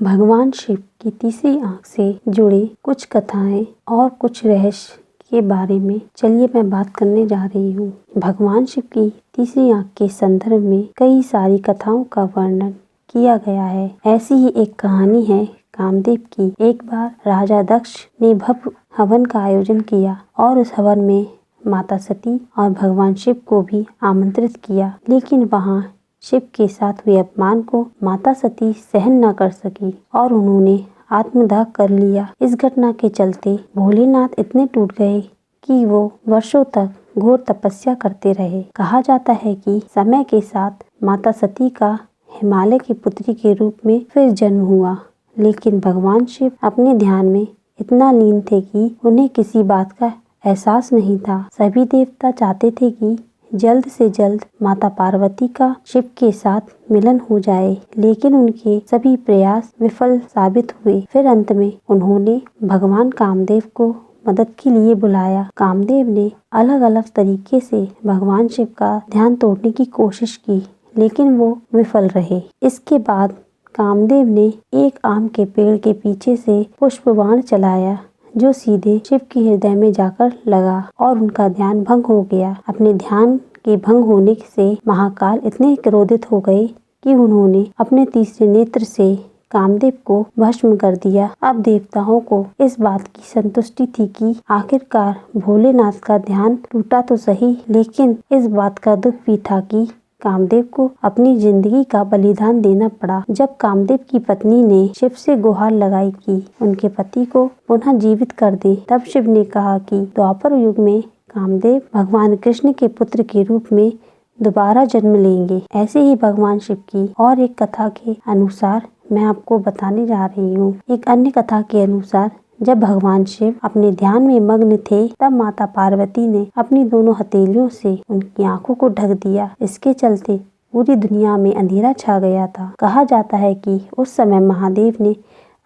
भगवान शिव की तीसरी आंख से जुड़ी कुछ कथाएं और कुछ रहस्य के बारे में चलिए मैं बात करने जा रही हूँ। भगवान शिव की तीसरी आंख के संदर्भ में कई सारी कथाओं का वर्णन किया गया है। ऐसी ही एक कहानी है कामदेव की। एक बार राजा दक्ष ने भव्य हवन का आयोजन किया और उस हवन में माता सती और भगवान शिव को भी आमंत्रित किया, लेकिन वहाँ शिव के साथ हुए अपमान को माता सती सहन न कर सकी और उन्होंने आत्मदाह कर लिया। इस घटना के चलते भोलेनाथ इतने टूट गए कि वो वर्षों तक घोर तपस्या करते रहे। कहा जाता है कि समय के साथ माता सती का हिमालय की पुत्री के रूप में फिर जन्म हुआ, लेकिन भगवान शिव अपने ध्यान में इतना लीन थे कि उन्हें किसी बात का एहसास नहीं था। सभी देवता चाहते थे कि जल्द से जल्द माता पार्वती का शिव के साथ मिलन हो जाए, लेकिन उनके सभी प्रयास विफल साबित हुए। फिर अंत में उन्होंने भगवान कामदेव को मदद के लिए बुलाया। कामदेव ने अलग अलग तरीके से भगवान शिव का ध्यान तोड़ने की कोशिश की, लेकिन वो विफल रहे। इसके बाद कामदेव ने एक आम के पेड़ के पीछे से पुष्प बाण चलाया, जो सीधे शिव के हृदय में जाकर लगा और उनका ध्यान भंग हो गया। अपने ध्यान के भंग होने से महाकाल इतने क्रोधित हो गए कि उन्होंने अपने तीसरे नेत्र से कामदेव को भस्म कर दिया। अब देवताओं को इस बात की संतुष्टि थी कि आखिरकार भोलेनाथ का ध्यान टूटा तो सही, लेकिन इस बात का दुख भी था कि कामदेव को अपनी जिंदगी का बलिदान देना पड़ा। जब कामदेव की पत्नी ने शिव से गुहार लगाई कि उनके पति को पुनः जीवित कर दे, तब शिव ने कहा कि द्वापर युग में कामदेव भगवान कृष्ण के पुत्र के रूप में दोबारा जन्म लेंगे। ऐसे ही भगवान शिव की और एक कथा के अनुसार मैं आपको बताने जा रही हूँ। एक अन्य कथा के अनुसार जब भगवान शिव अपने ध्यान में मग्न थे, तब माता पार्वती ने अपनी दोनों हथेलियों से उनकी आंखों को ढक दिया। इसके चलते पूरी दुनिया में अंधेरा छा गया था। कहा जाता है कि उस समय महादेव ने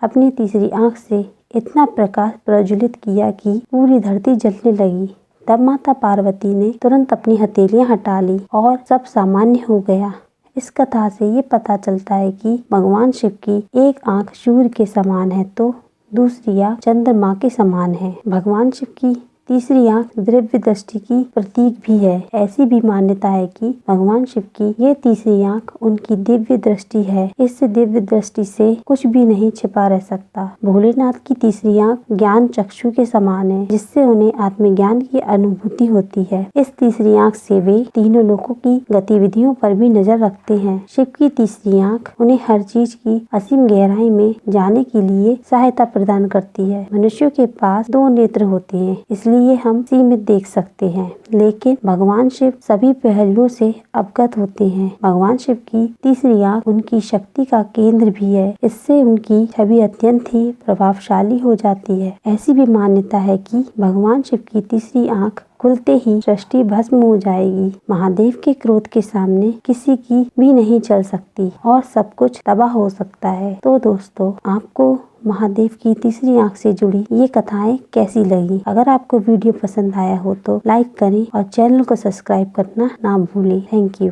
अपनी तीसरी आंख से इतना प्रकाश प्रज्वलित किया कि पूरी धरती जलने लगी। तब माता पार्वती ने तुरंत अपनी हथेलियां हटा ली और सब सामान्य हो गया। इस कथा से ये पता चलता है कि भगवान शिव की एक आंख सूर्य के समान है तो दूसरी आंख चंद्रमा के समान है। भगवान शिव की तीसरी आंख दिव्य दृष्टि की प्रतीक भी है। ऐसी भी मान्यता है कि भगवान शिव की ये तीसरी आंख उनकी दिव्य दृष्टि है। इस दिव्य दृष्टि से कुछ भी नहीं छिपा रह सकता। भोलेनाथ की तीसरी आंख ज्ञान चक्षु के समान है, जिससे उन्हें आत्मज्ञान की अनुभूति होती है। इस तीसरी आंख से वे तीनों लोकों की गतिविधियों पर भी नजर रखते हैं। शिव की तीसरी आंख उन्हें हर चीज की असीम गहराई में जाने के लिए सहायता प्रदान करती है। मनुष्यों के पास दो नेत्र होते हैं, इसलिए हम सीमित देख सकते हैं, लेकिन भगवान शिव सभी पहलुओं से अवगत होते हैं। भगवान शिव की तीसरी आंख उनकी शक्ति का केंद्र भी है। इससे उनकी छवि अत्यंत ही प्रभावशाली हो जाती है। ऐसी भी मान्यता है कि भगवान शिव की तीसरी आंख खुलते ही सृष्टि भस्म हो जाएगी। महादेव के क्रोध के सामने किसी की भी नहीं चल सकती और सब कुछ तबाह हो सकता है। तो दोस्तों, आपको महादेव की तीसरी आंख से जुड़ी ये कथाएं कैसी लगी? अगर आपको वीडियो पसंद आया हो तो लाइक करें और चैनल को सब्सक्राइब करना ना भूलें। Thank you.